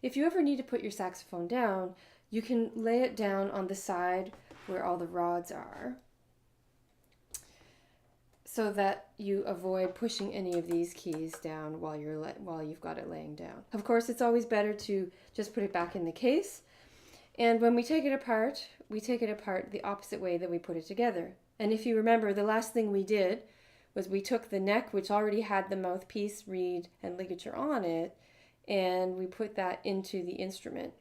if you ever need to put your saxophone down, you can lay it down on the side where all the rods are, so that you avoid pushing any of these keys down while you've got it laying down. Of course, it's always better to just put it back in the case. And when we take it apart the opposite way that we put it together. And if you remember, the last thing we did was we took the neck, which already had the mouthpiece, reed, and ligature on it, and we put that into the instrument.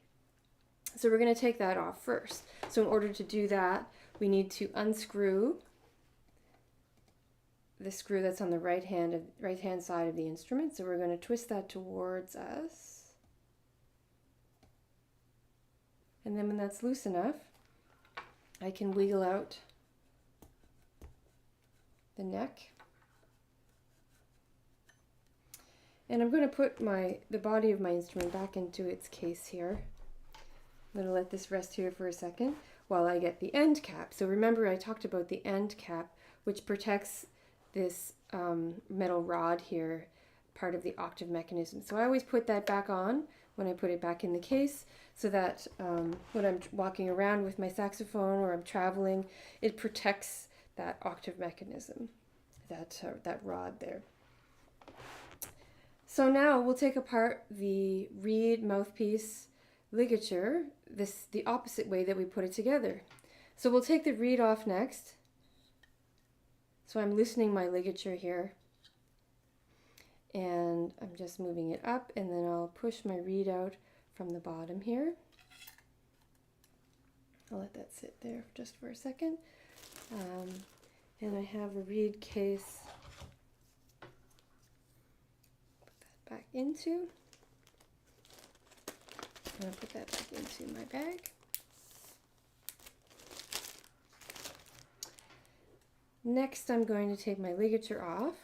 So we're going to take that off first. So in order to do that, we need to unscrew the screw that's on the right hand side of the instrument. So we're going to twist that towards us. And then when that's loose enough, I can wiggle out the neck. And I'm going to put the body of my instrument back into its case here. I'm going to let this rest here for a second while I get the end cap. So remember, I talked about the end cap, which protects this metal rod here, part of the octave mechanism. So I always put that back on when I put it back in the case, so that when I'm walking around with my saxophone or I'm traveling, it protects that octave mechanism, that rod there. So now we'll take apart the reed, mouthpiece, ligature, the opposite way that we put it together. So we'll take the reed off next. So I'm loosening my ligature here, and I'm just moving it up, and then I'll push my reed out from the bottom here. I'll let that sit there just for a second. And I have a reed case. Put that back into. I'm going to put that back into my bag. Next, I'm going to take my ligature off.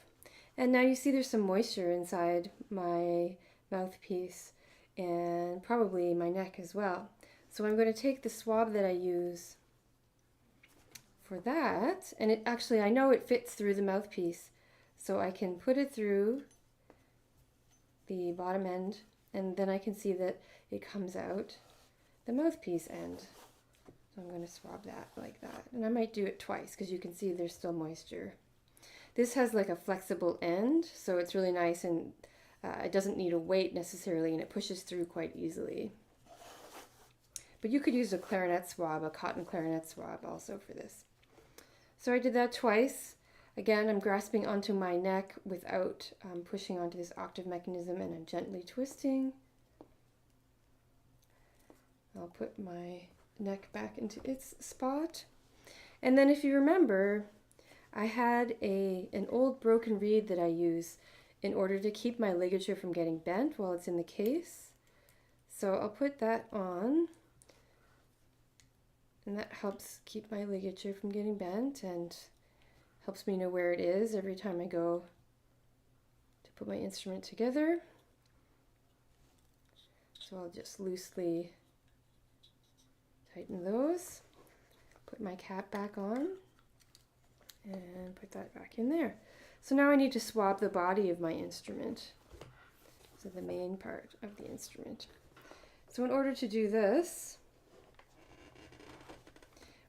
And now you see there's some moisture inside my mouthpiece and probably my neck as well. So I'm going to take the swab that I use for that, and I know it fits through the mouthpiece, so I can put it through the bottom end, and then I can see that it comes out the mouthpiece end. So I'm going to swab that like that, and I might do it twice because you can see there's still moisture. This has like a flexible end, so it's really nice, and it doesn't need a weight necessarily, and it pushes through quite easily. But you could use a clarinet swab, a cotton clarinet swab also for this. So I did that twice. Again, I'm grasping onto my neck without pushing onto this octave mechanism, and I'm gently twisting. I'll put my neck back into its spot. And then if you remember, I had an old broken reed that I use in order to keep my ligature from getting bent while it's in the case. So I'll put that on, and that helps keep my ligature from getting bent and helps me know where it is every time I go to put my instrument together. So I'll just loosely tighten those, put my cap back on, and put that back in there. So now I need to swab the body of my instrument, so the main part of the instrument. So in order to do this,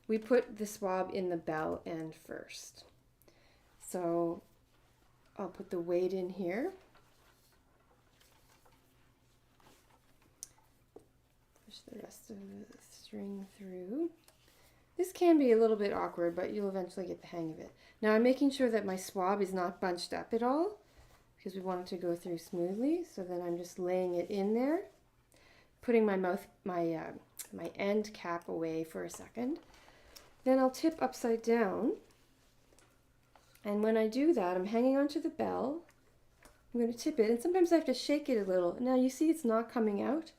we put the swab in the bell end first. So I'll put the weight in here. Push the rest of the string through. This can be a little bit awkward, but you'll eventually get the hang of it. Now I'm making sure that my swab is not bunched up at all, because we want it to go through smoothly. So then I'm just laying it in there, putting my end cap away for a second. Then I'll tip upside down, and when I do that, I'm hanging onto the bell. I'm going to tip it, and sometimes I have to shake it a little. Now you see it's not coming out.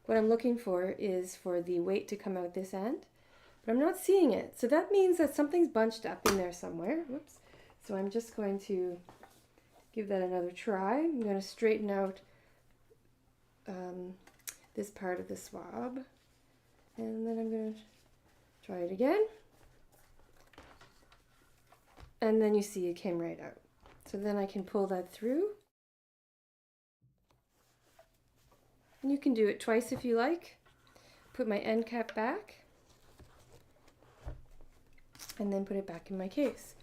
What I'm looking for is for the weight to come out this end, but I'm not seeing it. So that means that something's bunched up in there somewhere. Whoops. So I'm just going to give that another try. I'm going to straighten out this part of the swab, and then I'm going to try it again. And then you see it came right out. So then I can pull that through. And you can do it twice if you like. Put my end cap back and then put it back in my case.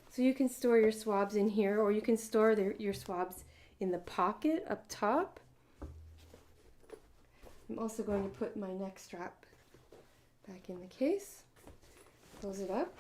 So you can store your swabs in here, or you can store your swabs in the pocket up top. I'm also going to put my neck strap back in the case. Close it up.